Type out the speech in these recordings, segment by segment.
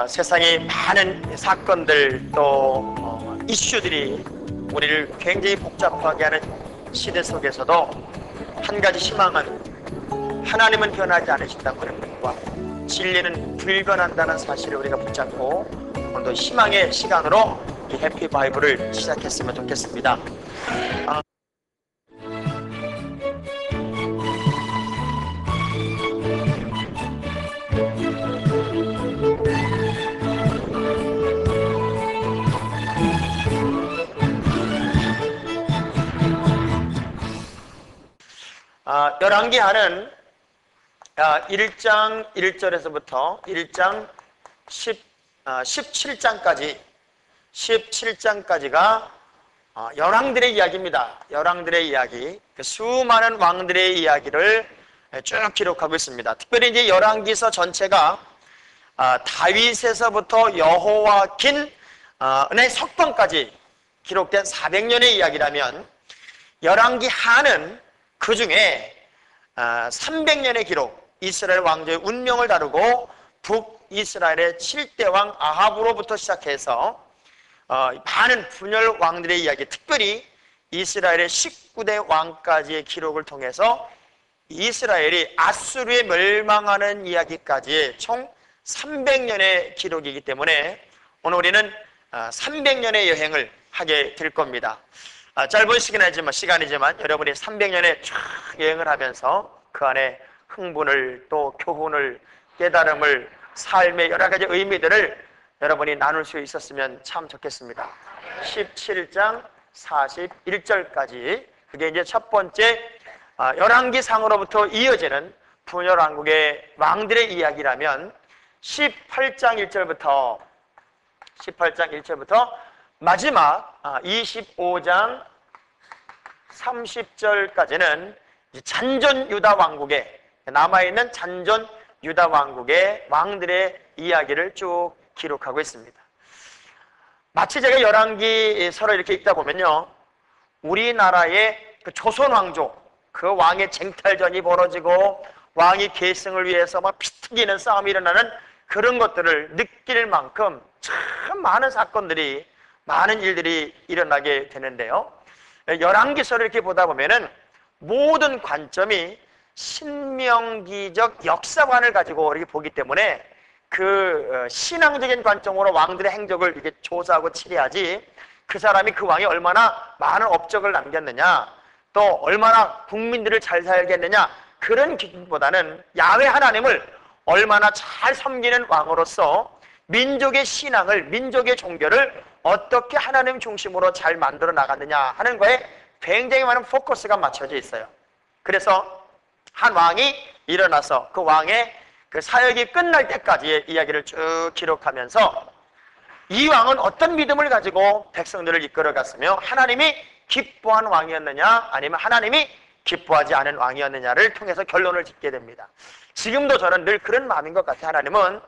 세상의 많은 사건들 또 이슈들이 우리를 굉장히 복잡하게 하는 시대 속에서도 한 가지 희망은 하나님은 변하지 않으신다고 하는 것과 진리는 불변한다는 사실을 우리가 붙잡고 오늘도 희망의 시간으로 이 해피 바이블을 시작했으면 좋겠습니다. 열왕기하는 1장 1절에서부터 1장 17장까지가 열왕들의 이야기입니다. 열왕들의 이야기, 수많은 왕들의 이야기를 쭉 기록하고 있습니다. 특별히 이제 열왕기서 전체가 다윗에서부터 여호와긴의 석방까지 기록된 400년의 이야기라면 열왕기 하는 그 중에 300년의 기록, 이스라엘 왕조의 운명을 다루고 북이스라엘의 7대 왕 아합으로부터 시작해서 많은 분열 왕들의 이야기, 특별히 이스라엘의 19대 왕까지의 기록을 통해서 이스라엘이 아수르에 멸망하는 이야기까지 총 300년의 기록이기 때문에 오늘 우리는 300년의 여행을 하게 될 겁니다. 짧은 시간이지만 여러분이 300년의 쫙 여행을 하면서 그 안에 흥분을 또 교훈을 깨달음을 삶의 여러 가지 의미들을 여러분이 나눌 수 있었으면 참 좋겠습니다. 17장 41절까지 그게 이제 첫 번째 열왕기상으로부터 이어지는 분열왕국의 왕들의 이야기라면 18장 1절부터 마지막 25장 30절까지는 잔존 유다 왕국에 남아있는 잔존 유다 왕국의 왕들의 이야기를 쭉 기록하고 있습니다. 마치 제가 열왕기서를 이렇게 읽다 보면요, 우리나라의 그 조선 왕조, 그 왕의 쟁탈전이 벌어지고 왕이 계승을 위해서 막 피튀기는 싸움이 일어나는 그런 것들을 느낄 만큼 참 많은 사건들이, 많은 일들이 일어나게 되는데요, 열왕기서를 이렇게 보다 보면은 모든 관점이 신명기적 역사관을 가지고 이렇게 보기 때문에 그 신앙적인 관점으로 왕들의 행적을 이렇게 조사하고 치리하지, 그 사람이 그 왕이 얼마나 많은 업적을 남겼느냐, 또 얼마나 국민들을 잘 살게 했느냐, 그런 기준보다는 야훼 하나님을 얼마나 잘 섬기는 왕으로서 민족의 신앙을, 민족의 종교를 어떻게 하나님 중심으로 잘 만들어 나갔느냐 하는 거에 굉장히 많은 포커스가 맞춰져 있어요. 그래서 한 왕이 일어나서 그 왕의 그 사역이 끝날 때까지의 이야기를 쭉 기록하면서 이 왕은 어떤 믿음을 가지고 백성들을 이끌어갔으며 하나님이 기뻐한 왕이었느냐 아니면 하나님이 기뻐하지 않은 왕이었느냐를 통해서 결론을 짓게 됩니다. 지금도 저는 늘 그런 마음인 것 같아요. 하나님은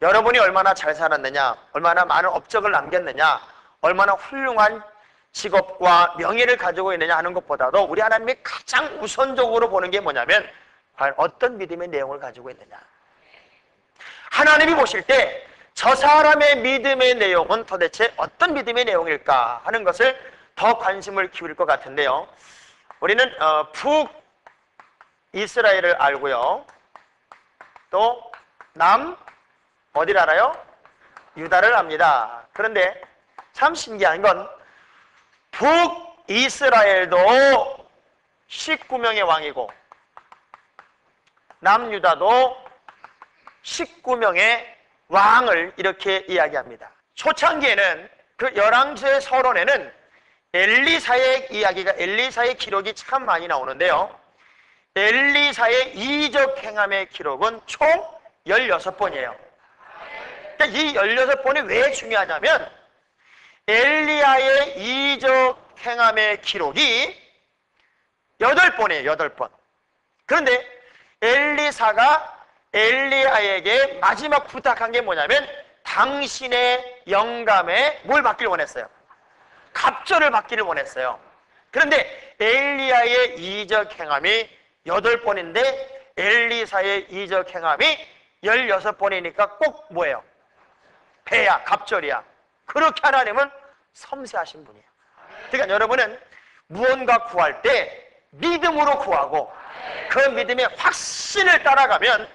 여러분이 얼마나 잘 살았느냐, 얼마나 많은 업적을 남겼느냐, 얼마나 훌륭한 직업과 명예를 가지고 있느냐 하는 것보다도 우리 하나님이 가장 우선적으로 보는 게 뭐냐면 과연 어떤 믿음의 내용을 가지고 있느냐. 하나님이 보실 때 저 사람의 믿음의 내용은 도대체 어떤 믿음의 내용일까 하는 것을 더 관심을 기울일 것 같은데요, 우리는 북이스라엘을 알고요, 또 어디를 알아요? 유다를 압니다. 그런데 참 신기한 건 북이스라엘도 19명의 왕이고 남유다도 19명의 왕을 이렇게 이야기합니다. 초창기에는 그 열왕기서의 서론에는 엘리사의 이야기가, 엘리사의 기록이 참 많이 나오는데요, 엘리사의 이적 행함의 기록은 총 16번이에요. 그러니까 이 16번이 왜 중요하냐면 엘리야의 이적 행함의 기록이 8번이에요. 8번. 그런데 엘리사가 엘리야에게 마지막 부탁한 게 뭐냐면 당신의 영감에 뭘 받기를 원했어요? 갑절을 받기를 원했어요. 그런데 엘리야의 이적 행함이 8번인데 엘리사의 이적 행함이 16번이니까 꼭 뭐예요? 배야, 갑절이야. 그렇게 하나님은 섬세하신 분이에요. 그러니까 여러분은 무언가 구할 때 믿음으로 구하고 그 믿음의 확신을 따라가면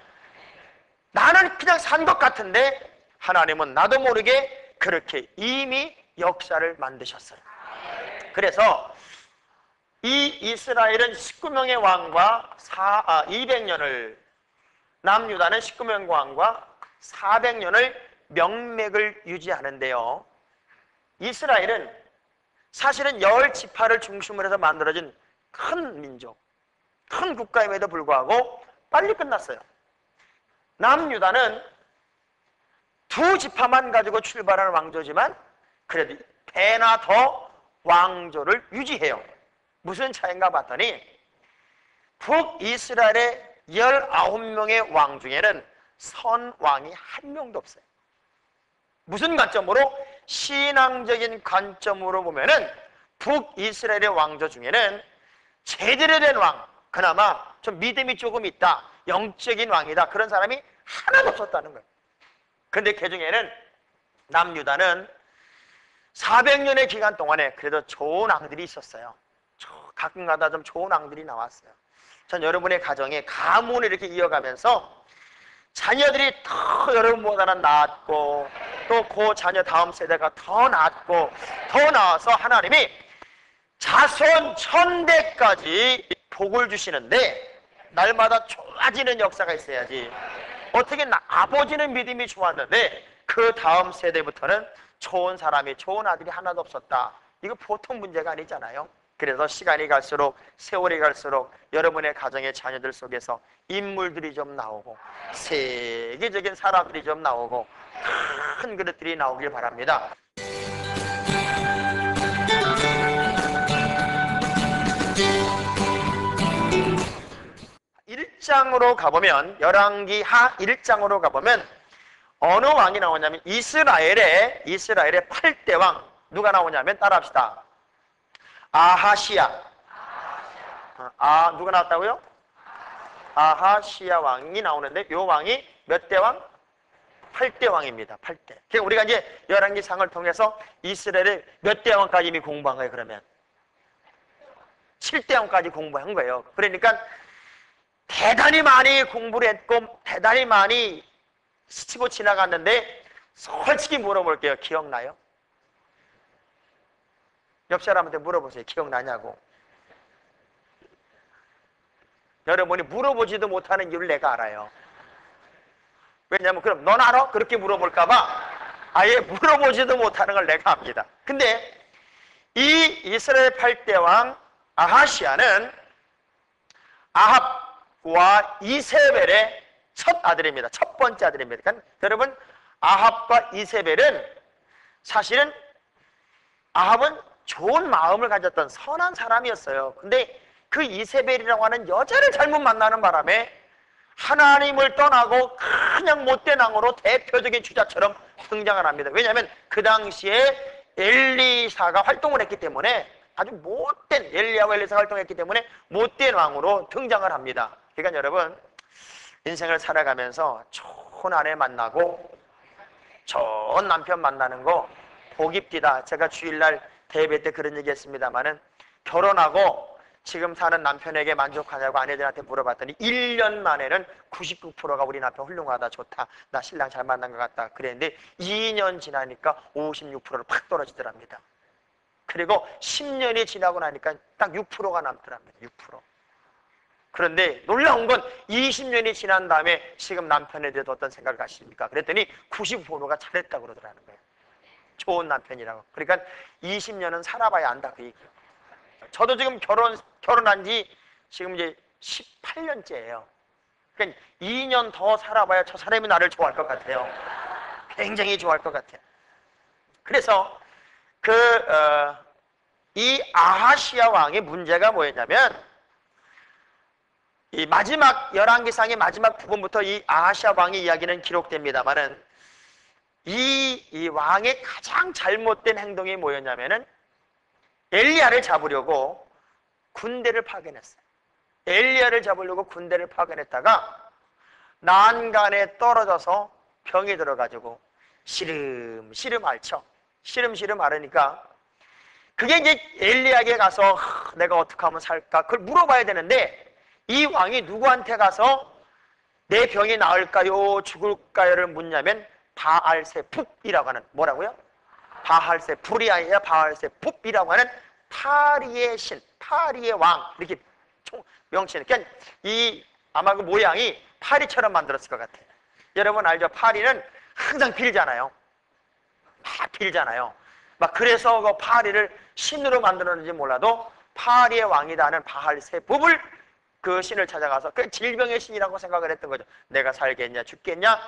나는 그냥 산 것 같은데 하나님은 나도 모르게 그렇게 이미 역사를 만드셨어요. 그래서 이 이스라엘은 19명의 왕과 200년을, 남유다는 19명의 왕과 400년을 명맥을 유지하는데요. 이스라엘은 사실은 10지파를 중심으로 해서 만들어진 큰 민족, 큰 국가임에도 불구하고 빨리 끝났어요. 남유다는 2지파만 가지고 출발하는 왕조지만 그래도 배나 더 왕조를 유지해요. 무슨 차이인가 봤더니 북이스라엘의 19명의 왕 중에는 선왕이 한 명도 없어요. 무슨 관점으로? 신앙적인 관점으로 보면은 북이스라엘의 왕조 중에는 제대로 된 왕, 그나마 좀 믿음이 조금 있다, 영적인 왕이다, 그런 사람이 하나도 없었다는 거예요. 근데 그 중에는 남유다는 400년의 기간 동안에 그래도 좋은 왕들이 있었어요. 가끔가다 좀 좋은 왕들이 나왔어요. 전 여러분의 가정에 가문을 이렇게 이어가면서 자녀들이 더 여러분보다는 낫고 또 그 자녀 다음 세대가 더 낫고 더 나와서 하나님이 자손 천대까지 복을 주시는데 날마다 좋아지는 역사가 있어야지. 어떻게 아버지는 믿음이 좋았는데 그 다음 세대부터는 좋은 사람이, 좋은 아들이 하나도 없었다. 이거 보통 문제가 아니잖아요. 그래서 시간이 갈수록, 세월이 갈수록 여러분의 가정의 자녀들 속에서 인물들이 좀 나오고 세계적인 사람들이 좀 나오고 큰 그릇들이 나오길 바랍니다. 1장으로 가보면, 열왕기 하 1장으로 가보면 어느 왕이 나오냐면 이스라엘의 8대 왕, 누가 나오냐면 따라합시다. 아하시야. 누가 나왔다고요? 아하시야 왕이 나오는데 이 왕이 몇 대 왕? 8대 왕입니다. 8대. 그러니까 우리가 이제 열왕기상을 통해서 이스라엘의 몇 대 왕까지 이미 공부한 거예요. 그러면 7대 왕까지 공부한 거예요. 그러니까 대단히 많이 공부를 했고 대단히 많이 스치고 지나갔는데 솔직히 물어볼게요. 기억나요? 옆 사람한테 물어보세요. 기억나냐고. 여러분이 물어보지도 못하는 이유를 내가 알아요. 왜냐하면 그럼 넌 알아? 그렇게 물어볼까봐 아예 물어보지도 못하는 걸 내가 압니다. 근데 이 이스라엘 8대 왕 아하시아는 아합과 이세벨의 첫 아들입니다. 첫 번째 아들입니다. 그러니까 여러분, 아합과 이세벨은 사실은 아합은 좋은 마음을 가졌던 선한 사람이었어요. 근데 그 이세벨이라고 하는 여자를 잘못 만나는 바람에 하나님을 떠나고 그냥 못된 왕으로 대표적인 주자처럼 등장을 합니다. 왜냐하면 그 당시에 엘리사가 활동을 했기 때문에 아주 못된, 엘리야와 엘리사가 활동했기 때문에 못된 왕으로 등장을 합니다. 그러니까 여러분, 인생을 살아가면서 좋은 아내 만나고 좋은 남편 만나는 거 복이 띠다. 제가 주일날 대회 때 그런 얘기 했습니다마는 결혼하고 지금 사는 남편에게 만족하냐고 아내들한테 물어봤더니 1년 만에는 99%가 우리 남편 훌륭하다, 좋다, 나 신랑 잘 만난 것 같다 그랬는데 2년 지나니까 56%로 팍 떨어지더랍니다. 그리고 10년이 지나고 나니까 딱 6%가 남더랍니다. 6%. 그런데 놀라운 건 20년이 지난 다음에 지금 남편에 대해서 어떤 생각을 가십니까? 그랬더니 99%가 잘했다고 그러더라는 거예요. 좋은 남편이라고. 그러니까 20년은 살아봐야 안다 그 얘기예요. 저도 지금 결혼한 지 지금 이제 18년째예요. 그러니까 2년 더 살아봐야 저 사람이 나를 좋아할 것 같아요. 굉장히 좋아할 것 같아요. 그래서 이 아하시아 왕의 문제가 뭐였냐면 이 마지막 열왕기상의 마지막 부분부터 이 아하시아 왕의 이야기는 기록됩니다만은 이 왕의 가장 잘못된 행동이 뭐였냐면은 엘리야를 잡으려고 군대를 파견했어요. 엘리야를 잡으려고 군대를 파견했다가 난간에 떨어져서 병이 들어가지고 시름시름 앓죠. 시름시름 앓으니까 그게 이제 엘리야에게 가서 내가 어떻게 하면 살까? 그걸 물어봐야 되는데 이 왕이 누구한테 가서 내 병이 나을까요? 죽을까요?를 묻냐면 바알세붑이라고 하는 뭐라고요? 바알세불이 아니라 바알세붑이라고 하는 파리의 신, 파리의 왕 이렇게 명칭. 그러니까 이 아마 그 모양이 파리처럼 만들었을 것 같아요. 여러분 알죠? 파리는 항상 빌잖아요. 막 빌잖아요. 막 그래서 그 파리를 신으로 만들었는지 몰라도 파리의 왕이다 하는 바알세붑을 그 신을 찾아가서 그 질병의 신이라고 생각을 했던 거죠. 내가 살겠냐 죽겠냐.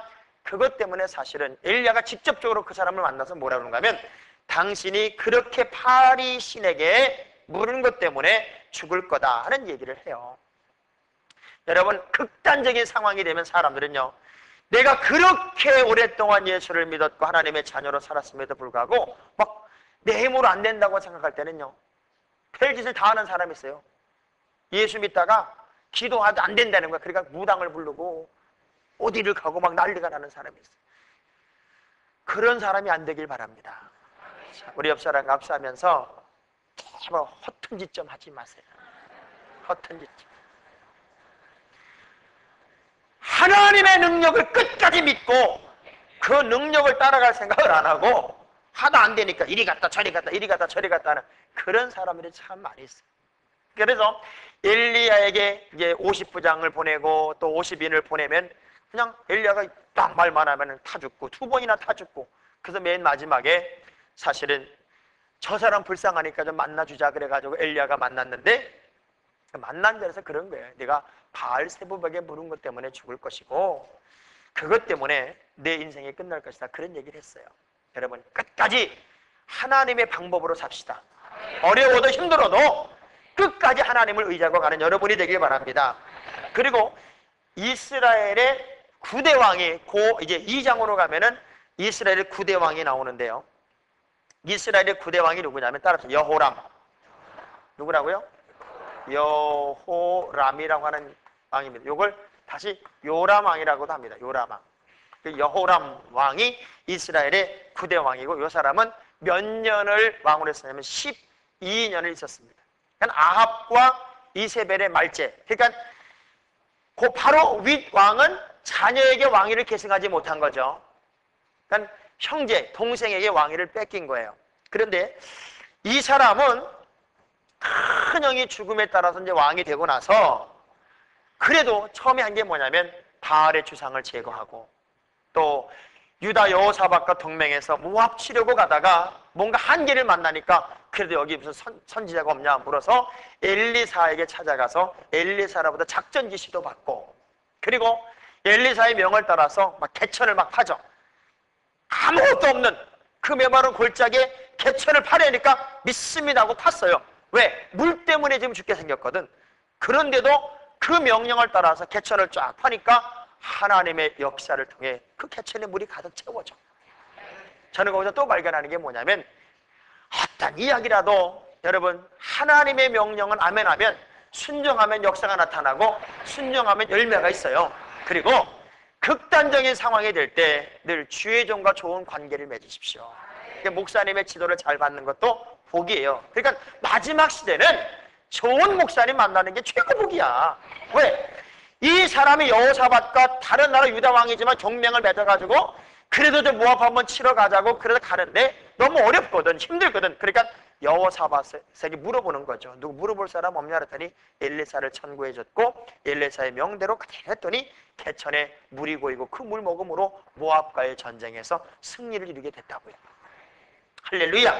그것 때문에 사실은 엘리야가 직접적으로 그 사람을 만나서 뭐라 그런가 하면 당신이 그렇게 파리 신에게 물은 것 때문에 죽을 거다 하는 얘기를 해요. 여러분 극단적인 상황이 되면 사람들은요, 내가 그렇게 오랫동안 예수를 믿었고 하나님의 자녀로 살았음에도 불구하고 막 내 힘으로 안 된다고 생각할 때는요, 별짓을 다 하는 사람이 있어요. 예수 믿다가 기도하도 안 된다는 거야. 그러니까 무당을 부르고 어디를 가고 막 난리가 나는 사람이 있어요. 그런 사람이 안 되길 바랍니다. 우리 옆 사람과 합수하면서 제발 허튼 짓 좀 하지 마세요. 허튼 짓 좀. 하나님의 능력을 끝까지 믿고 그 능력을 따라갈 생각을 안 하고 하도 안 되니까 이리 갔다 저리 갔다 이리 갔다 저리 갔다 하는 그런 사람들이 참 많이 있어요. 그래서 엘리야에게 이제 50부장을 보내고 또 50인을 보내면 그냥 엘리야가 딱 말만 하면 타 죽고 두 번이나 타 죽고, 그래서 맨 마지막에 사실은 저 사람 불쌍하니까 좀 만나주자 그래가지고 엘리야가 만났는데, 만난 자리에서 그런 거예요. 내가 바알세붑에게 물은 것 때문에 죽을 것이고 그것 때문에 내 인생이 끝날 것이다, 그런 얘기를 했어요. 여러분 끝까지 하나님의 방법으로 삽시다. 어려워도 힘들어도 끝까지 하나님을 의지하고 가는 여러분이 되길 바랍니다. 그리고 이스라엘의 9대 왕이 이제 2장으로 가면은 이스라엘의 9대 왕이 나오는데요. 이스라엘의 9대 왕이 누구냐면 따라서 여호람. 누구라고요? 여호람이라고 하는 왕입니다. 이걸 다시 요람 왕이라고도 합니다. 요람 왕. 여호람 왕이 이스라엘의 9대 왕이고, 이 사람은 몇 년을 왕으로 했었냐면 12년을 있었습니다. 그러니까 아합과 이세벨의 말제. 그러니까 그 바로 윗 왕은 자녀에게 왕위를 계승하지 못한 거죠. 그러니까 형제, 동생에게 왕위를 뺏긴 거예요. 그런데 이 사람은 큰 형이 죽음에 따라서 이제 왕이 되고 나서 그래도 처음에 한 게 뭐냐면 바알의 주상을 제거하고 또 유다 여호사밧과 동맹해서 모압 치려고 가다가 뭔가 한계를 만나니까 그래도 여기 무슨 선지자가 없냐 물어서 엘리사에게 찾아가서 엘리사로부터 작전 지시도 받고, 그리고 엘리사의 명을 따라서 막 개천을 막 파죠. 아무것도 없는 그 메마른 골짜기에 개천을 파려니까 믿습니다 하고 팠어요. 왜? 물 때문에 지금 죽게 생겼거든. 그런데도 그 명령을 따라서 개천을 쫙 파니까 하나님의 역사를 통해 그 개천에 물이 가득 채워져. 저는 거기서 또 발견하는 게 뭐냐면, 어떤 이야기라도 여러분 하나님의 명령은 아멘하면, 순종하면 역사가 나타나고 순종하면 열매가 있어요. 그리고 극단적인 상황이 될 때 늘 주의 종과 좋은 관계를 맺으십시오. 목사님의 지도를 잘 받는 것도 복이에요. 그러니까 마지막 시대는 좋은 목사님 만나는 게 최고복이야. 왜? 이 사람이 여호사밧과 다른 나라 유다 왕이지만 동맹을 맺어가지고 그래도 좀 모압 한번 치러 가자고 그래서 가는데 너무 어렵거든, 힘들거든. 그러니까 여호사밧에게 물어보는 거죠. 누구 물어볼 사람 없냐 그랬더니 엘리사를 천구해줬고 엘리사의 명대로 그대로 했더니 개천에 물이 고이고 그 물 먹음으로 모압과의 전쟁에서 승리를 이루게 됐다고요. 할렐루야.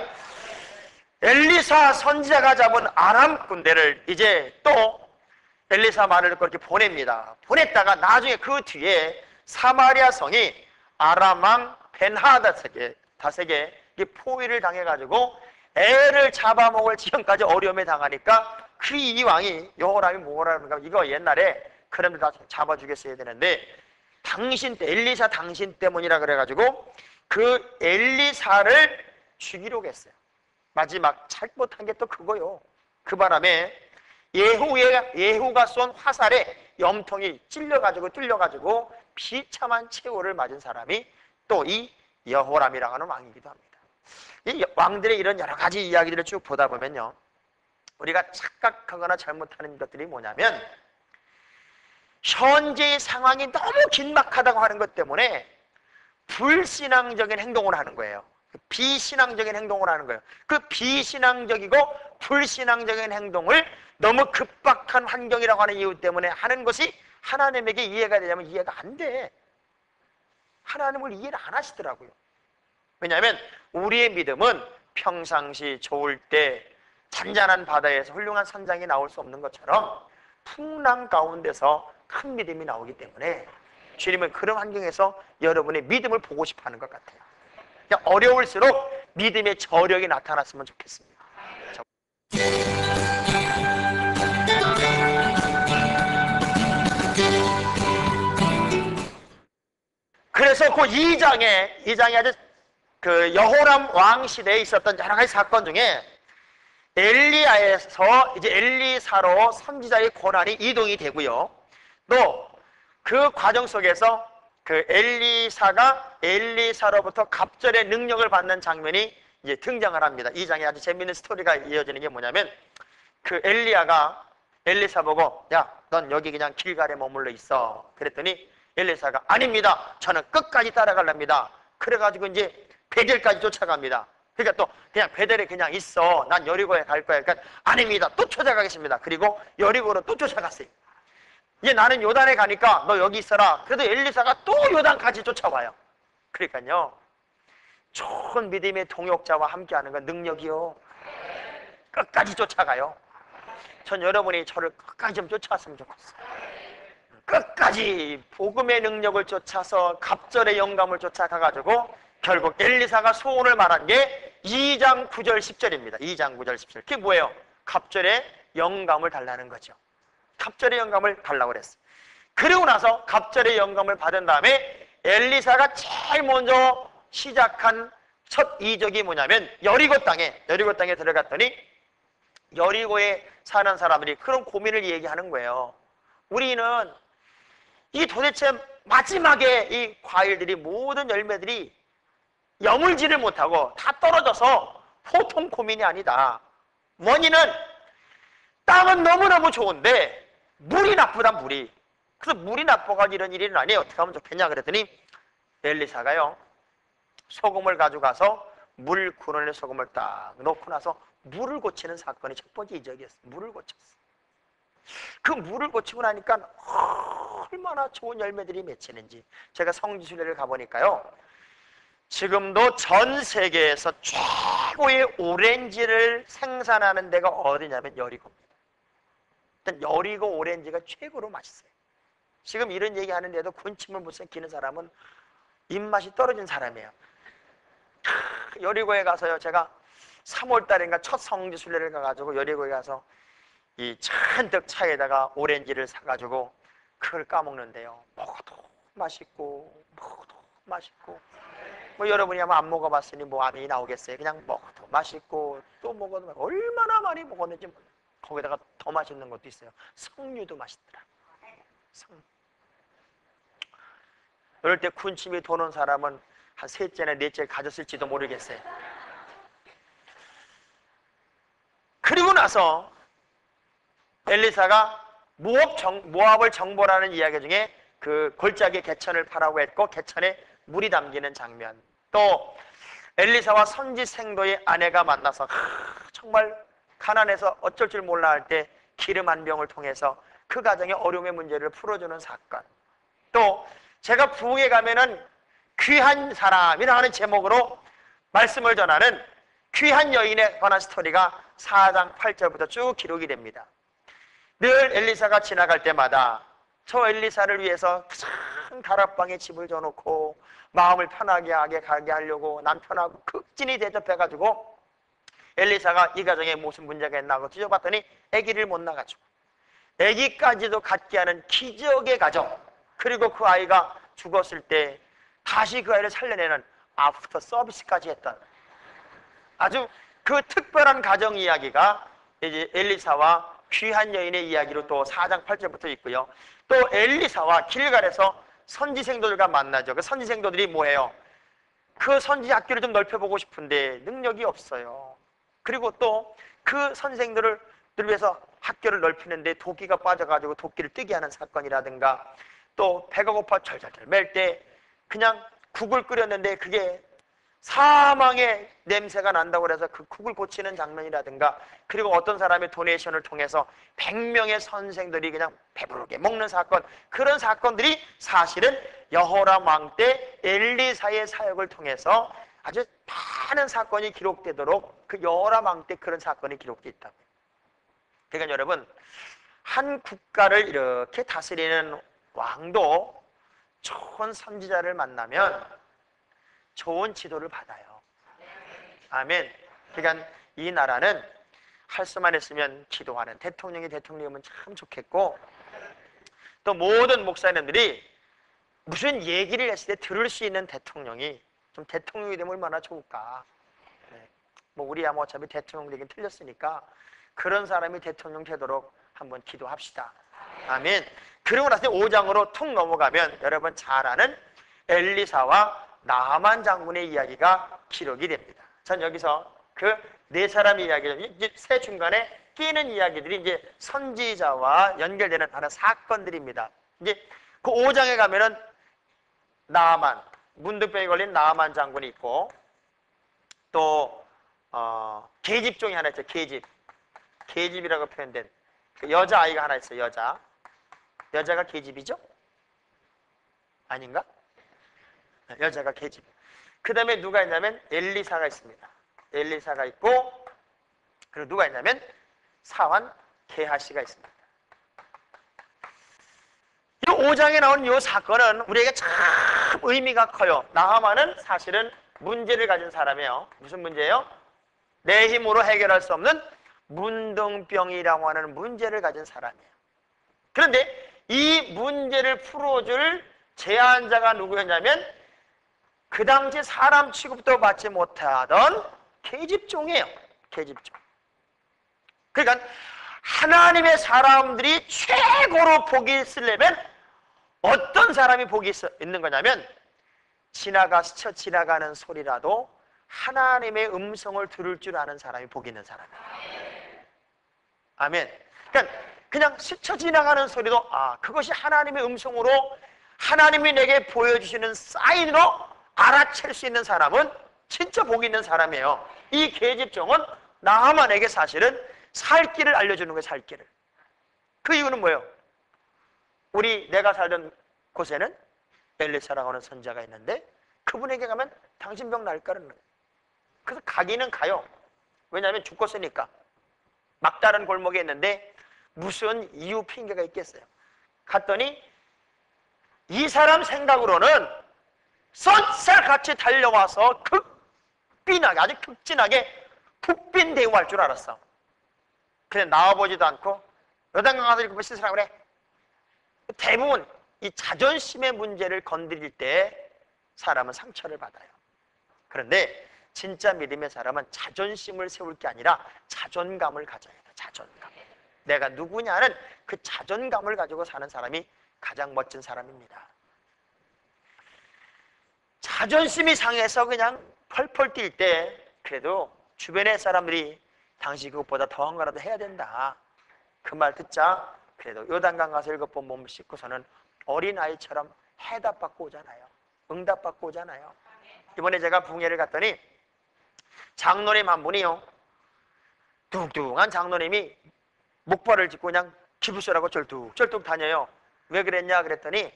엘리사 선지자가 잡은 아람 군대를 이제 또 엘리사 말을 듣고 이렇게 보냅니다. 보냈다가 나중에 그 뒤에 사마리아 성이 아람 왕 벤하닷에게 포위를 당해가지고 애를 잡아먹을 지경까지 어려움에 당하니까 그 이 왕이 여호람이 뭐라 그러는가, 이거 옛날에 그놈들 다 잡아주겠어야 되는데 당신 때 엘리사 당신 때문이라 그래가지고 그 엘리사를 죽이려고 했어요. 마지막 잘못한 게 또 그거요. 그 바람에 예후가 쏜 화살에 염통이 뚫려가지고 비참한 최후를 맞은 사람이 또 이 여호람이라고 하는 왕이기도 합니다. 이 왕들의 이런 여러 가지 이야기들을 쭉 보다 보면요, 우리가 착각하거나 잘못하는 것들이 뭐냐면 현재의 상황이 너무 긴박하다고 하는 것 때문에 불신앙적인 행동을 하는 거예요. 비신앙적인 행동을 하는 거예요. 그 비신앙적이고 불신앙적인 행동을 너무 급박한 환경이라고 하는 이유 때문에 하는 것이 하나님에게 이해가 되냐면 이해가 안 돼. 하나님을 이해를 안 하시더라고요. 왜냐하면 우리의 믿음은 평상시 좋을 때 잔잔한 바다에서 훌륭한 선장이 나올 수 없는 것처럼 풍랑 가운데서 큰 믿음이 나오기 때문에 주님은 그런 환경에서 여러분의 믿음을 보고 싶어 하는 것 같아요. 그러니까 어려울수록 믿음의 저력이 나타났으면 좋겠습니다. 그래서 그 2장에 아주 그 여호람 왕 시대에 있었던 여러 가지 사건 중에 엘리야에서 이제 엘리사로 선지자의 권한이 이동이 되고요. 또 그 과정 속에서 그 엘리사로부터 갑절의 능력을 받는 장면이 이제 등장을 합니다. 이 장에 아주 재밌는 스토리가 이어지는 게 뭐냐면 그 엘리사 보고 야, 넌 여기 그냥 길갈에 머물러 있어. 그랬더니 엘리사가 아닙니다. 저는 끝까지 따라가랍니다. 그래가지고 이제 베델까지 쫓아갑니다. 그러니까 또 그냥 베델에 그냥 있어. 난 여리고에 갈 거야. 그러니까 아닙니다. 또 쫓아가겠습니다. 그리고 여리고로 또 쫓아갔어요. 이제 나는 요단에 가니까 너 여기 있어라. 그래도 엘리사가 또 요단까지 쫓아와요. 그러니까요, 좋은 믿음의 동역자와 함께하는 건 능력이요. 끝까지 쫓아가요. 전 여러분이 저를 끝까지 좀 쫓아왔으면 좋겠어요. 끝까지 복음의 능력을 쫓아서 갑절의 영감을 쫓아가가지고 결국 엘리사가 소원을 말한 게 2장 9절 10절입니다. 2장 9절 10절. 그게 뭐예요? 갑절의 영감을 달라는 거죠. 갑절의 영감을 달라고 그랬어요. 그리고 나서 갑절의 영감을 받은 다음에 엘리사가 제일 먼저 시작한 첫 이적이 뭐냐면 여리고 땅에 들어갔더니 여리고에 사는 사람들이 그런 고민을 얘기하는 거예요. 우리는 이 도대체 마지막에 이 과일들이 모든 열매들이 여물지를 못하고 다 떨어져서 보통 고민이 아니다. 원인은 땅은 너무너무 좋은데 물이 나쁘다. 물이. 그래서 물이 나빠가지고 이런 일이 아니에요. 어떻게 하면 좋겠냐 그랬더니 엘리사가요, 소금을 가져가서 물 근원에 소금을 딱 넣고 나서 물을 고치는 사건이 첫 번째 이적이었어요. 물을 고쳤어. 그 물을 고치고 나니까 얼마나 좋은 열매들이 맺히는지. 제가 성지순례를 가보니까요, 지금도 전 세계에서 최고의 오렌지를 생산하는 데가 어디냐면 여리고입니다. 일단 여리고 오렌지가 최고로 맛있어요. 지금 이런 얘기 하는데도 군침을 무슨 기는 사람은 입맛이 떨어진 사람이에요. 여리고에 가서요, 제가 3월 달인가 첫 성지순례를 가가지고 여리고에 가서 이 잔뜩 차에다가 오렌지를 사가지고 그걸 까먹는데요, 먹어도 맛있고 뭐 여러분이 아마 안 먹어봤으니 뭐 암이 나오겠어요. 그냥 먹어도 맛있고 또 먹어도 얼마나 많이 먹었는지. 거기다가 더 맛있는 것도 있어요. 석류도 맛있더라. 이럴 때 군침이 도는 사람은 한 셋째나 넷째 가졌을지도 모르겠어요. 그리고 나서 엘리사가 모압을 정벌하는 이야기 중에 그 골짜기 개천을 파라고 했고 개천에 물이 담기는 장면, 또 엘리사와 선지생도의 아내가 만나서 정말 가난해서 어쩔 줄 몰라 할 때 기름 한 병을 통해서 그 가정의 어려움의 문제를 풀어주는 사건, 또 제가 부흥에 가면은 귀한 사람이라 하는 제목으로 말씀을 전하는 귀한 여인에 관한 스토리가 4장 8절부터 쭉 기록이 됩니다. 늘 엘리사가 지나갈 때마다 저 엘리사를 위해서 큰 다락방에 집을 져놓고 마음을 편하게 가게 하려고 남편하고 극진히 대접해가지고 엘리사가 이 가정에 무슨 문제가 있나 하고 뒤져봤더니 아기를 못 낳아가지고 아기까지도 갖게 하는 기적의 가정, 그리고 그 아이가 죽었을 때 다시 그 아이를 살려내는 아프터 서비스까지 했던 아주 그 특별한 가정 이야기가 이제 엘리사와 귀한 여인의 이야기로 또 4장 8절부터 있고요. 또 엘리사와 길갈에서 선지생도들과 만나죠. 그 선지생도들이 뭐예요? 그 선지 학교를 좀 넓혀보고 싶은데 능력이 없어요. 그리고 또 그 선생들을 위해서 학교를 넓히는데 도끼가 빠져가지고 도끼를 뜨게 하는 사건이라든가, 또 배가 고파 절절절 맬 때 그냥 국을 끓였는데 그게 사망의 냄새가 난다고 그래서 그 국을 고치는 장면이라든가, 그리고 어떤 사람의 도네이션을 통해서 100명의 선생들이 그냥 배부르게 먹는 사건, 그런 사건들이 사실은 여호람 왕 때 엘리사의 사역을 통해서 아주 많은 사건이 기록되도록 그 여호람 왕 때 그런 사건이 기록되어 있다고요. 그러니까 여러분, 한 국가를 이렇게 다스리는 왕도 좋은 선지자를 만나면 좋은 지도를 받아요. 아멘. 그러니까 이 나라는 할 수만 있으면 기도하는 대통령이 대통령이면 참 좋겠고, 또 모든 목사님들이 무슨 얘기를 했을 때 들을 수 있는 대통령이 좀 대통령이 되면 얼마나 좋을까. 네. 뭐 우리야 뭐 어차피 대통령 되긴 틀렸으니까 그런 사람이 대통령 되도록 한번 기도합시다. 아멘. 그러고 나서 5장으로 툭 넘어가면 여러분 잘 아는 엘리사와 나아만 장군의 이야기가 기록이 됩니다. 전 여기서 그 네 사람의 이야기를 이제 새 중간에 끼는 이야기들이 이제 선지자와 연결되는 하나 사건들입니다. 이제 그 5장에 가면은 나아만, 문둥병에 걸린 나아만 장군이 있고, 또 계집종이 하나 있죠. 계집이라고 표현된 그 여자아이가 하나 있어요. 여자가 계집이죠? 아닌가? 여자가 계집. 그 다음에 누가 있냐면 엘리사가 있습니다. 엘리사가 있고, 그리고 누가 있냐면 사환 게하시가 있습니다. 이 5장에 나온 이 사건은 우리에게 참 의미가 커요. 나하만은 사실은 문제를 가진 사람이에요. 무슨 문제예요? 내 힘으로 해결할 수 없는 문둥병이라고 하는 문제를 가진 사람이에요. 그런데 이 문제를 풀어줄 제안자가 누구였냐면 그 당시 사람 취급도 받지 못하던 계집종이에요. 계집종. 그러니까 하나님의 사람들이 최고로 복이 있으려면 어떤 사람이 복이 있는 거냐면 스쳐 지나가는 소리라도 하나님의 음성을 들을 줄 아는 사람이 복이 있는 사람이에요. 아멘. 그러니까 그냥 스쳐 지나가는 소리도 그것이 하나님의 음성으로 하나님이 내게 보여주시는 사인으로 알아챌 수 있는 사람은 진짜 복이 있는 사람이에요. 이 계집종은 나하만에게 사실은 살 길을 알려주는 거예요. 살 길을. 그 이유는 뭐예요? 내가 살던 곳에는 엘리사라고 하는 선지자가 있는데 그분에게 가면 당신 병 나을 거라는 거예요. 그래서 가기는 가요. 왜냐하면 죽었으니까. 막다른 골목에 있는데 무슨 이유 핑계가 있겠어요. 갔더니 이 사람 생각으로는 쏜살같이 달려와서 극빈하게, 아주 극진하게 국빈 대우할 줄 알았어. 그냥 나와보지도 않고 여당 가서 이렇게 씻으라고 그래. 대부분 이 자존심의 문제를 건드릴 때 사람은 상처를 받아요. 그런데 진짜 믿음의 사람은 자존심을 세울 게 아니라 자존감을 가져야 돼요. 자존감. 내가 누구냐는 그 자존감을 가지고 사는 사람이 가장 멋진 사람입니다. 자존심이 상해서 그냥 펄펄 뛸 때 그래도 주변의 사람들이 당신 그것보다 더한 거라도 해야 된다. 그 말 듣자 그래도 요단강 가서 7번 몸을 씻고서는 어린아이처럼 해답받고 오잖아요. 응답받고 오잖아요. 이번에 제가 붕해를 갔더니 장로님 한 분이요. 뚱뚱한 장로님이 목발을 짚고 그냥 기부스라고 절뚝절뚝 다녀요. 왜 그랬냐 그랬더니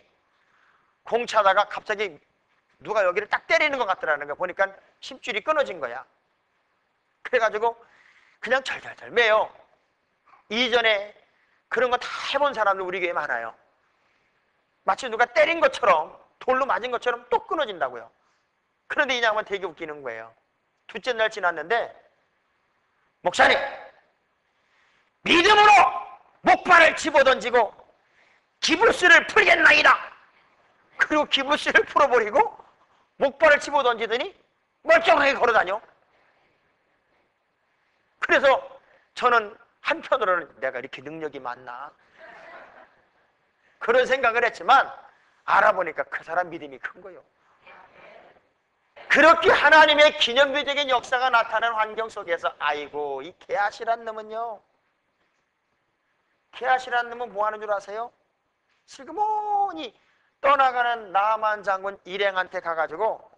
공 차다가 갑자기 누가 여기를 딱 때리는 것 같더라는 거야. 보니까 심줄이 끊어진 거야. 그래가지고 그냥 절절절 매요. 이전에 그런 거 다 해본 사람들 우리 교회에 많아요. 마치 누가 때린 것처럼 돌로 맞은 것처럼 또 끊어진다고요. 그런데 이 양반 되게 웃기는 거예요. 둘째 날 지났는데 목사님 믿음으로 목발을 집어던지고 기부스를 풀겠나이다. 그리고 기부스를 풀어버리고 목발을 집어던지더니 멀쩡하게 걸어다녀. 그래서 저는 한편으로는 내가 이렇게 능력이 많나 그런 생각을 했지만 알아보니까 그 사람 믿음이 큰 거예요. 그렇게 하나님의 기념비적인 역사가 나타나는 환경 속에서 아이고 이 게하시란 놈은요, 게하시란 놈은 뭐 하는 줄 아세요? 슬그머니 떠나가는 나만 장군 일행한테 가가지고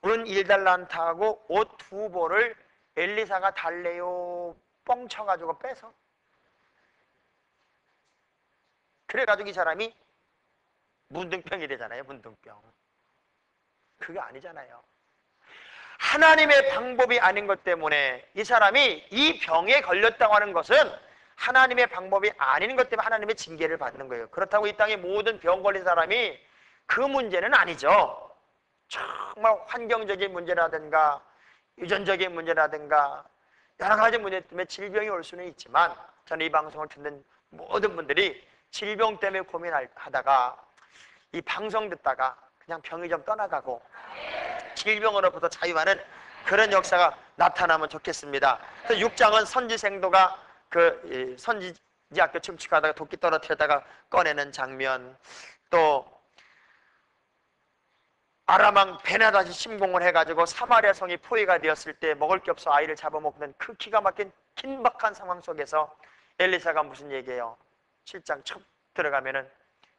은 1달란트하고 옷 2벌을 엘리사가 달래요 뻥 쳐가지고 빼서, 그래가지고 이 사람이 문둥병이 되잖아요. 문둥병. 그게 아니잖아요. 하나님의 방법이 아닌 것 때문에 이 사람이 이 병에 걸렸다고 하는 것은 하나님의 방법이 아닌 것 때문에 하나님의 징계를 받는 거예요. 그렇다고 이 땅에 모든 병 걸린 사람이 그 문제는 아니죠. 정말 환경적인 문제라든가 유전적인 문제라든가 여러 가지 문제 때문에 질병이 올 수는 있지만, 저는 이 방송을 듣는 모든 분들이 질병 때문에 고민하다가 이 방송 듣다가 그냥 병이 좀 떠나가고 질병으로부터 자유하는 그런 역사가 나타나면 좋겠습니다. 그래서 6장은 선지생도가 그 선지학교 춤추가다가 도끼 떨어뜨렸다가 꺼내는 장면, 또 아람왕 베나다시 침공을 해가지고 사마리아 성이 포위가 되었을 때 먹을 게 없어 아이를 잡아먹는 그 기가 막힌 긴박한 상황 속에서 엘리사가 무슨 얘기예요? 7장 첫 들어가면은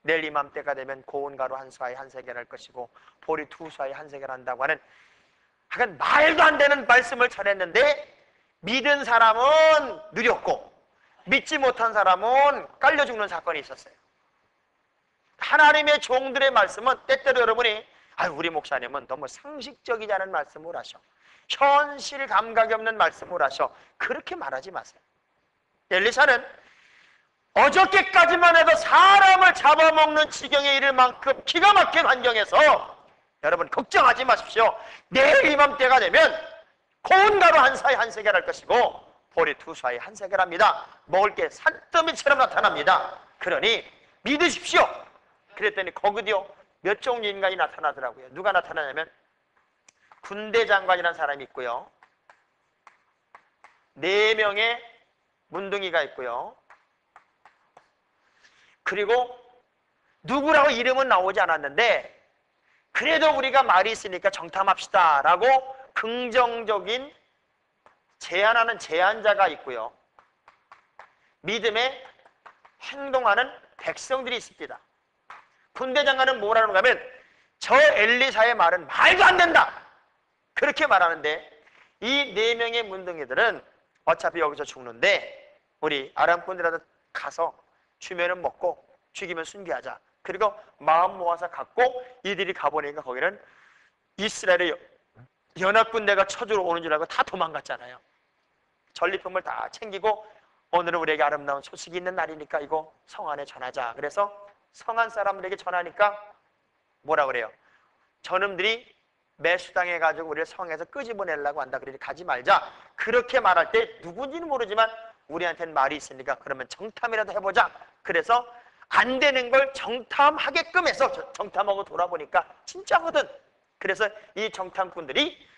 내일 이맘때가 되면 고운 가루 한 수아에 한 세겔 할 것이고 보리 2수아에 한 세겔 한다고 하는, 하여간 말도 안 되는 말씀을 전했는데 믿은 사람은 누렸고 믿지 못한 사람은 깔려 죽는 사건이 있었어요. 하나님의 종들의 말씀은 때때로 여러분이 우리 목사님은 너무 상식적이지 않은 말씀을 하셔, 현실 감각이 없는 말씀을 하셔, 그렇게 말하지 마세요. 엘리사는 어저께까지만 해도 사람을 잡아먹는 지경에 이를 만큼 기가 막힌 환경에서 여러분 걱정하지 마십시오. 내일 이맘때가 되면 고운 가루 한 사에 한 세겔 할 것이고 보리 2수아에 한 세겔 합니다. 먹을 게 산더미처럼 나타납니다. 그러니 믿으십시오. 그랬더니 거기도요 몇 종류 인간이 나타나더라고요. 누가 나타나냐면 군대 장관이라는 사람이 있고요, 4명의 문둥이가 있고요, 그리고 누구라고 이름은 나오지 않았는데 그래도 우리가 말이 있으니까 정탐합시다 라고 긍정적인 제안하는 제안자가 있고요, 믿음에 행동하는 백성들이 있습니다. 군대 장관은 뭐라는가 하면 저 엘리사의 말은 말도 안 된다 그렇게 말하는데, 이 4명의 문둥이들은 어차피 여기서 죽는데 우리 아람 군대라도 가서 주면은 먹고 죽이면 순교하자. 그리고 마음 모아서 갔고 이들이 가보니까 거기는 이스라엘의 연합군대가 쳐주러 오는 줄 알고 다 도망갔잖아요. 전리품을 다 챙기고 오늘은 우리에게 아름다운 소식이 있는 날이니까 이거 성 안에 전하자. 그래서 성안 사람들에게 전하니까 뭐라 그래요? 저놈들이 매수당해가지고 우리를 성에서 끄집어내려고 한다. 그러니 가지 말자. 그렇게 말할 때 누군지는 모르지만 우리한테는 말이 있으니까 그러면 정탐이라도 해보자. 그래서 안 되는 걸 정탐하게끔 해서 정탐하고 돌아보니까 진짜거든. 그래서 이 정탐꾼들이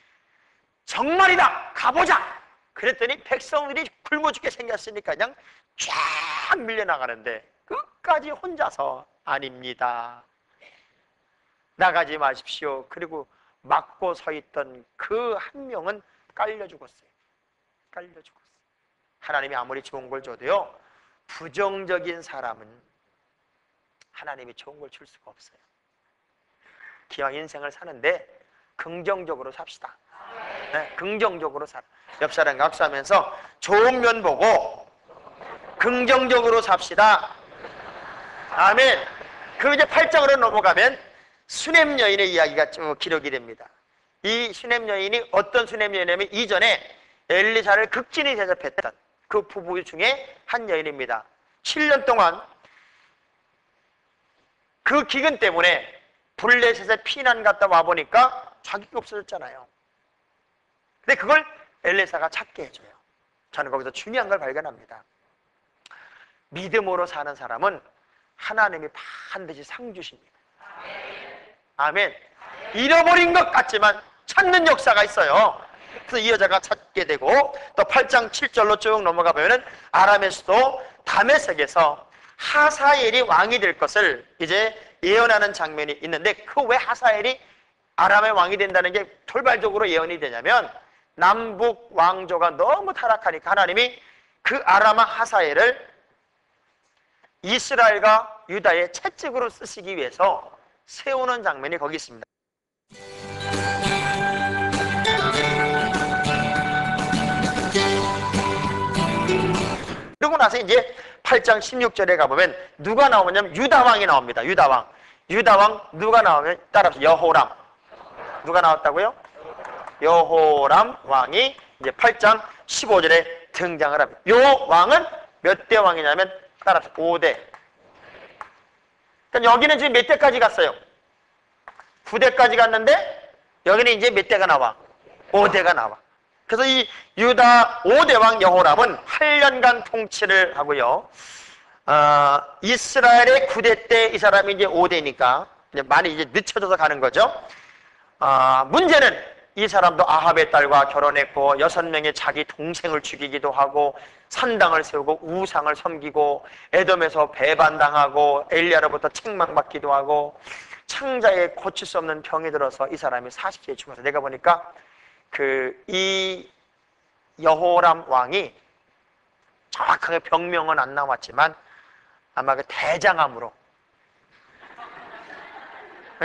정말이다 가보자 그랬더니 백성들이 굶어 죽게 생겼으니까 그냥 쫙 밀려나가는데 끝까지 혼자서 아닙니다, 나가지 마십시오. 그리고 막고 서 있던 그 한 명은 깔려 죽었어요. 깔려 죽었어요. 하나님이 아무리 좋은 걸 줘도요 부정적인 사람은 하나님이 좋은 걸 줄 수가 없어요. 기왕 인생을 사는데 긍정적으로 삽시다. 네, 긍정적으로 살아. 옆 사람과 악수하면서 좋은 면 보고 긍정적으로 삽시다. 아멘. 그 이제 8장으로 넘어가면 수넴 여인의 이야기가 쭉 기록이 됩니다. 이 수넴 여인이 어떤 수넴 여인이냐면 이전에 엘리사를 극진히 대접했던 그 부부 중에 한 여인입니다. 7년 동안 그 기근 때문에 블레셋에 피난 갔다 와보니까 자기가 없어졌잖아요. 근데 그걸 엘리사가 찾게 해줘요. 저는 거기서 중요한 걸 발견합니다. 믿음으로 사는 사람은 하나님이 반드시 상 주십니다. 아멘. 잃어버린 것 같지만 찾는 역사가 있어요. 그래서 이 여자가 찾게 되고 또 8장 7절로 쭉 넘어가 보면은 아람의 수도 다메섹에서 하사엘이 왕이 될 것을 이제 예언하는 장면이 있는데 그 왜 하사엘이 아람의 왕이 된다는 게 돌발적으로 예언이 되냐면 남북 왕조가 너무 타락하니까 하나님이 그 아람아 하사엘을 이스라엘과 유다의 채찍으로 쓰시기 위해서 세우는 장면이 거기 있습니다. 그러고 나서 이제 8장 16절에 가보면 누가 나오냐면 유다왕이 나옵니다. 유다왕 누가 나오면 따라서 여호람. 누가 나왔다고요? 여호람 왕이 이제 8장 15절에 등장을 합니다. 요 왕은 몇 대 왕이냐면 따라서 5대. 그러니까 여기는 지금 몇 대까지 갔어요? 9대까지 갔는데 여기는 이제 몇 대가 나와? 5대가 나와. 그래서 이 유다 5대 왕 여호람은 8년간 통치를 하고요. 이스라엘의 9대 때 이 사람이 이제 5대니까 이제 많이 이제 늦춰져서 가는 거죠. 문제는 이 사람도 아합의 딸과 결혼했고 6명의 자기 동생을 죽이기도 하고 산당을 세우고 우상을 섬기고 에돔에서 배반당하고 엘리야로부터 책망받기도 하고 창자에 고칠 수 없는 병이 들어서 이 사람이 40세에 죽어서 내가 보니까 이 여호람 왕이 정확하게 병명은 안 나왔지만 아마 그 대장암으로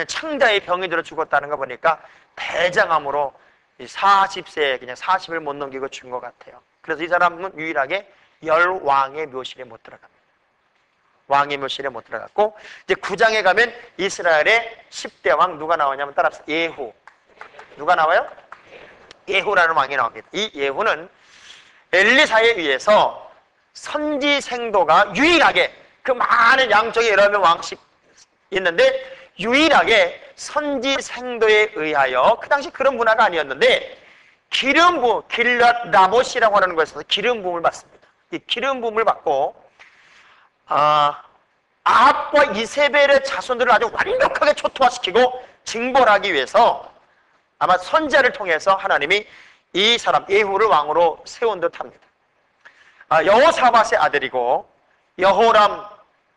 창자의 병이 들어 죽었다는 거 보니까 대장암으로 40세에 그냥 40을 못 넘기고 죽은 것 같아요. 그래서 이 사람은 유일하게 열왕의 묘실에 못 들어갑니다. 왕의 묘실에 못 들어갔고 이제 9장에 가면 이스라엘의 10대 왕 누가 나오냐면 따라서 예후. 누가 나와요? 예후라는 왕이 나옵니다. 이 예후는 엘리사에 의해서 선지생도가 유일하게 그 많은 양쪽에 여러 명 왕씩 있는데 유일하게 선지생도에 의하여 그 당시 그런 문화가 아니었는데 기름 부음, 길랏 라못이라고 하는 것에서 기름 부음을 받습니다. 이 기름 부음을 받고 아합과 이세벨의 자손들을 아주 완벽하게 초토화시키고 징벌하기 위해서 아마 선지자를 통해서 하나님이 이 사람 예후를 왕으로 세운 듯합니다. 여호사밧의 아들이고 여호람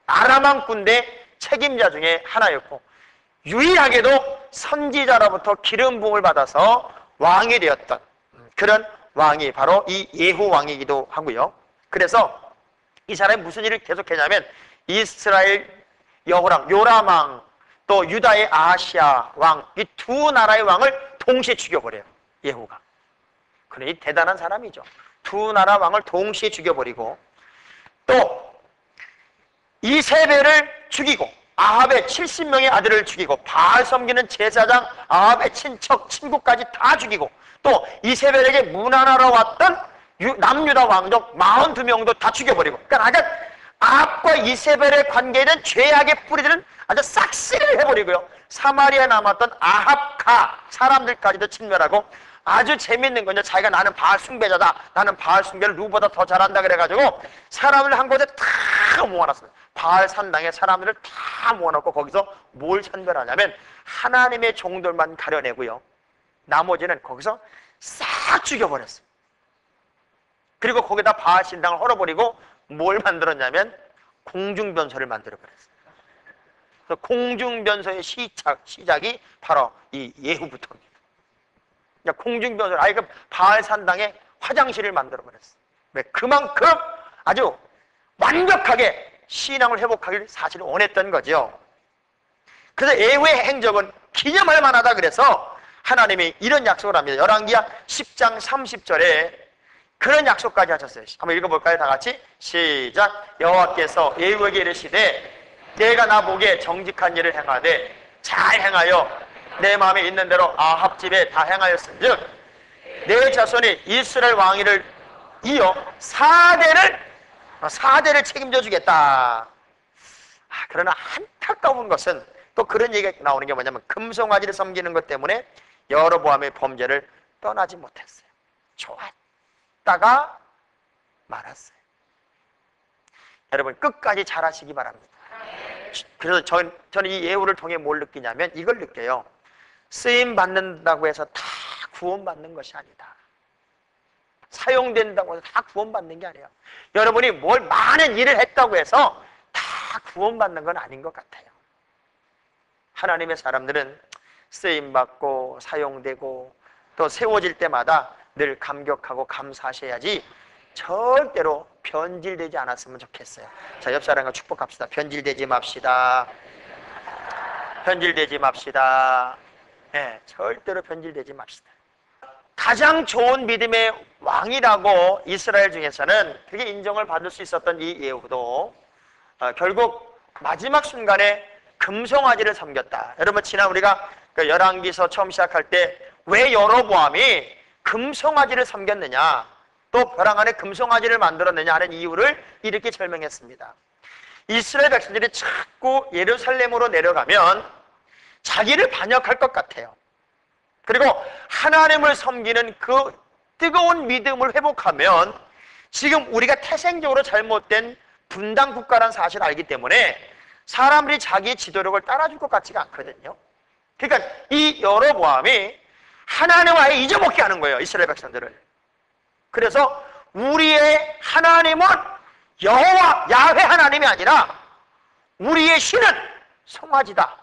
아람왕 군대 책임자 중에 하나였고 유일하게도 선지자로부터 기름 부음을 받아서 왕이 되었던 그런 왕이 바로 이 예후 왕이기도 하고요. 그래서 이 사람이 무슨 일을 계속했냐면 이스라엘 여호람, 요람 왕, 또 유다의 아하시아 왕, 이 두 나라의 왕을 동시에 죽여버려요. 예후가. 그러니 대단한 사람이죠. 두 나라 왕을 동시에 죽여버리고 또 이세벨을 죽이고 아합의 70명의 아들을 죽이고 바알 섬기는 제사장 아합의 친척 친구까지 다 죽이고 또 이세벨에게 문안하러 왔던 남유다 왕족 42명도 다 죽여버리고 그러니까 아합과 이세벨의 관계는 죄악의 뿌리들은 아주 싹쓸이를 해버리고요. 사마리아에 남았던 아합가 사람들까지도 진멸하고 아주 재밌는 건요. 자기가 나는 바알 숭배자다. 나는 바알 숭배를 누구보다 더 잘한다 그래가지고 사람을 한 곳에 다 모아놨어요. 바알 산당에 사람들을 다 모아놓고 거기서 뭘 선별하냐면 하나님의 종들만 가려내고요. 나머지는 거기서 싹 죽여버렸어요. 그리고 거기다 바알 신당을 헐어버리고 뭘 만들었냐면 공중변소를 만들어버렸어요. 그래서 공중변소의 시작이 바로 이 예후부터입니다. 공중변소, 그 바알 산당에 화장실을 만들어버렸어요. 왜? 그만큼 아주 완벽하게 신앙을 회복하기를 사실은 원했던 거죠. 그래서 예후의 행적은 기념할 만하다 그래서 하나님이 이런 약속을 합니다. 열왕기하 10장 30절에 그런 약속까지 하셨어요. 한번 읽어볼까요? 다 같이 시작. 여호와께서 예후에게 이르시되 내가 나 보기에 정직한 일을 행하되 잘 행하여 내 마음에 있는 대로 아합 집에 다 행하였은즉 내 자손이 이스라엘 왕위를 이어 4대를 책임져 주겠다. 그러나 안타까운 것은 또 그런 얘기가 나오는 게 뭐냐면 금송아지를 섬기는 것 때문에 여로보암의 범죄를 떠나지 못했어요. 좋았다가 말았어요. 여러분 끝까지 잘하시기 바랍니다. 그래서 저는 이 예후를 통해 뭘 느끼냐면 이걸 느껴요. 쓰임 받는다고 해서 다 구원받는 것이 아니다. 사용된다고 해서 다 구원받는 게 아니에요. 여러분이 뭘 많은 일을 했다고 해서 다 구원받는 건 아닌 것 같아요. 하나님의 사람들은 쓰임받고 사용되고 또 세워질 때마다 늘 감격하고 감사하셔야지 절대로 변질되지 않았으면 좋겠어요. 자, 옆 사람과 축복합시다. 변질되지 맙시다. 변질되지 맙시다. 네, 절대로 변질되지 맙시다. 가장 좋은 믿음의 왕이라고 이스라엘 중에서는 그게 인정을 받을 수 있었던 이 예후도 결국 마지막 순간에 금송아지를 섬겼다. 여러분, 지난 우리가 그 열왕기서 처음 시작할 때 왜 여로보암이 금송아지를 섬겼느냐, 또 벼랑 안에 금송아지를 만들었느냐 하는 이유를 이렇게 설명했습니다. 이스라엘 백성들이 자꾸 예루살렘으로 내려가면 자기를 반역할 것 같아요. 그리고 하나님을 섬기는 그 뜨거운 믿음을 회복하면 지금 우리가 태생적으로 잘못된 분당 국가라는 사실을 알기 때문에 사람들이 자기의 지도력을 따라줄 것 같지가 않거든요. 그러니까 이 여로보암이 하나님을 아예 잊어먹게 하는 거예요, 이스라엘 백성들을. 그래서 우리의 하나님은 여호와 야훼 하나님이 아니라 우리의 신은 송아지다.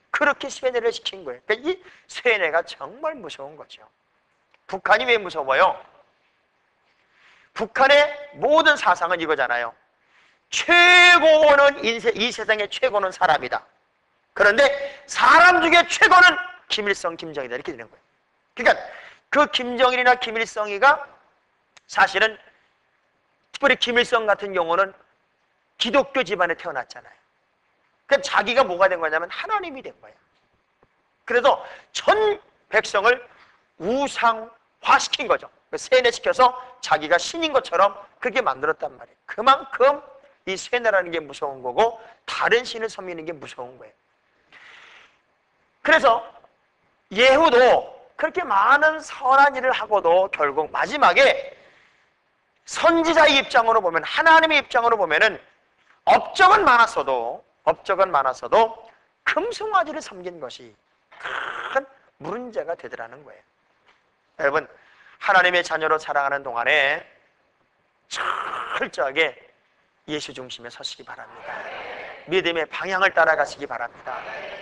그렇게 세뇌를 시킨 거예요. 그러니까 이 세뇌가 정말 무서운 거죠. 북한이 왜 무서워요? 북한의 모든 사상은 이거잖아요. 최고는 이 세상의 최고는 사람이다. 그런데 사람 중에 최고는 김일성, 김정일이다. 이렇게 되는 거예요. 그러니까 그 김정일이나 김일성이가 사실은 특별히 김일성 같은 경우는 기독교 집안에 태어났잖아요. 그러니까 자기가 뭐가 된 거냐면 하나님이 된 거예요. 그래서 전 백성을 우상화시킨 거죠. 세뇌시켜서 자기가 신인 것처럼 그렇게 만들었단 말이에요. 그만큼 이 세뇌라는 게 무서운 거고 다른 신을 섬기는 게 무서운 거예요. 그래서 예후도 그렇게 많은 선한 일을 하고도 결국 마지막에 선지자의 입장으로 보면, 하나님의 입장으로 보면은 업적은 많았어도 금송아지를 섬긴 것이 큰 문제가 되더라는 거예요. 여러분, 하나님의 자녀로 살아가는 동안에 철저하게 예수 중심에 서시기 바랍니다. 믿음의 방향을 따라가시기 바랍니다.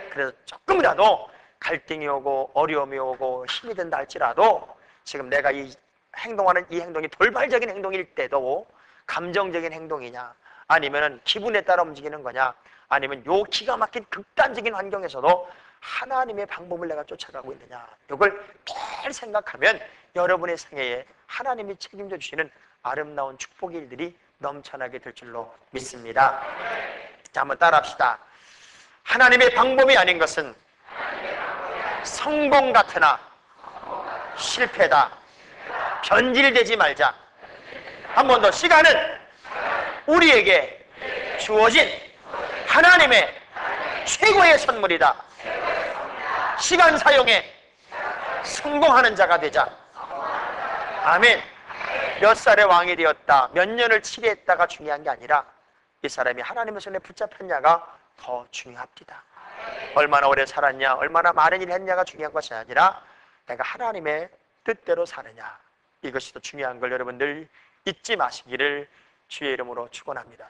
그래서 조금이라도 갈등이 오고 어려움이 오고 힘이 든다 할지라도 지금 내가 이 행동하는 이 행동이 돌발적인 행동일 때도 감정적인 행동이냐, 아니면 기분에 따라 움직이는 거냐, 아니면 요 기가 막힌 극단적인 환경에서도 하나님의 방법을 내가 쫓아가고 있느냐, 이걸 잘 생각하면 여러분의 생애에 하나님이 책임져 주시는 아름다운 축복의 일들이 넘쳐나게 될 줄로 믿습니다. 자, 한번 따라합시다. 하나님의 방법이 아닌 것은 성공 같으나 실패다. 변질되지 말자. 한 번 더. 시간은 우리에게 주어진 하나님의 최고의 선물이다. 시간 사용에 성공하는 자가 되자. 아멘. 몇 살의 왕이 되었다, 몇 년을 치리했다가 중요한 게 아니라 이 사람이 하나님의 손에 붙잡혔냐가 더 중요합니다. 얼마나 오래 살았냐, 얼마나 많은 일을 했냐가 중요한 것이 아니라 내가 하나님의 뜻대로 사느냐, 이것이 더 중요한 걸 여러분들 잊지 마시기를 주의 이름으로 축원합니다.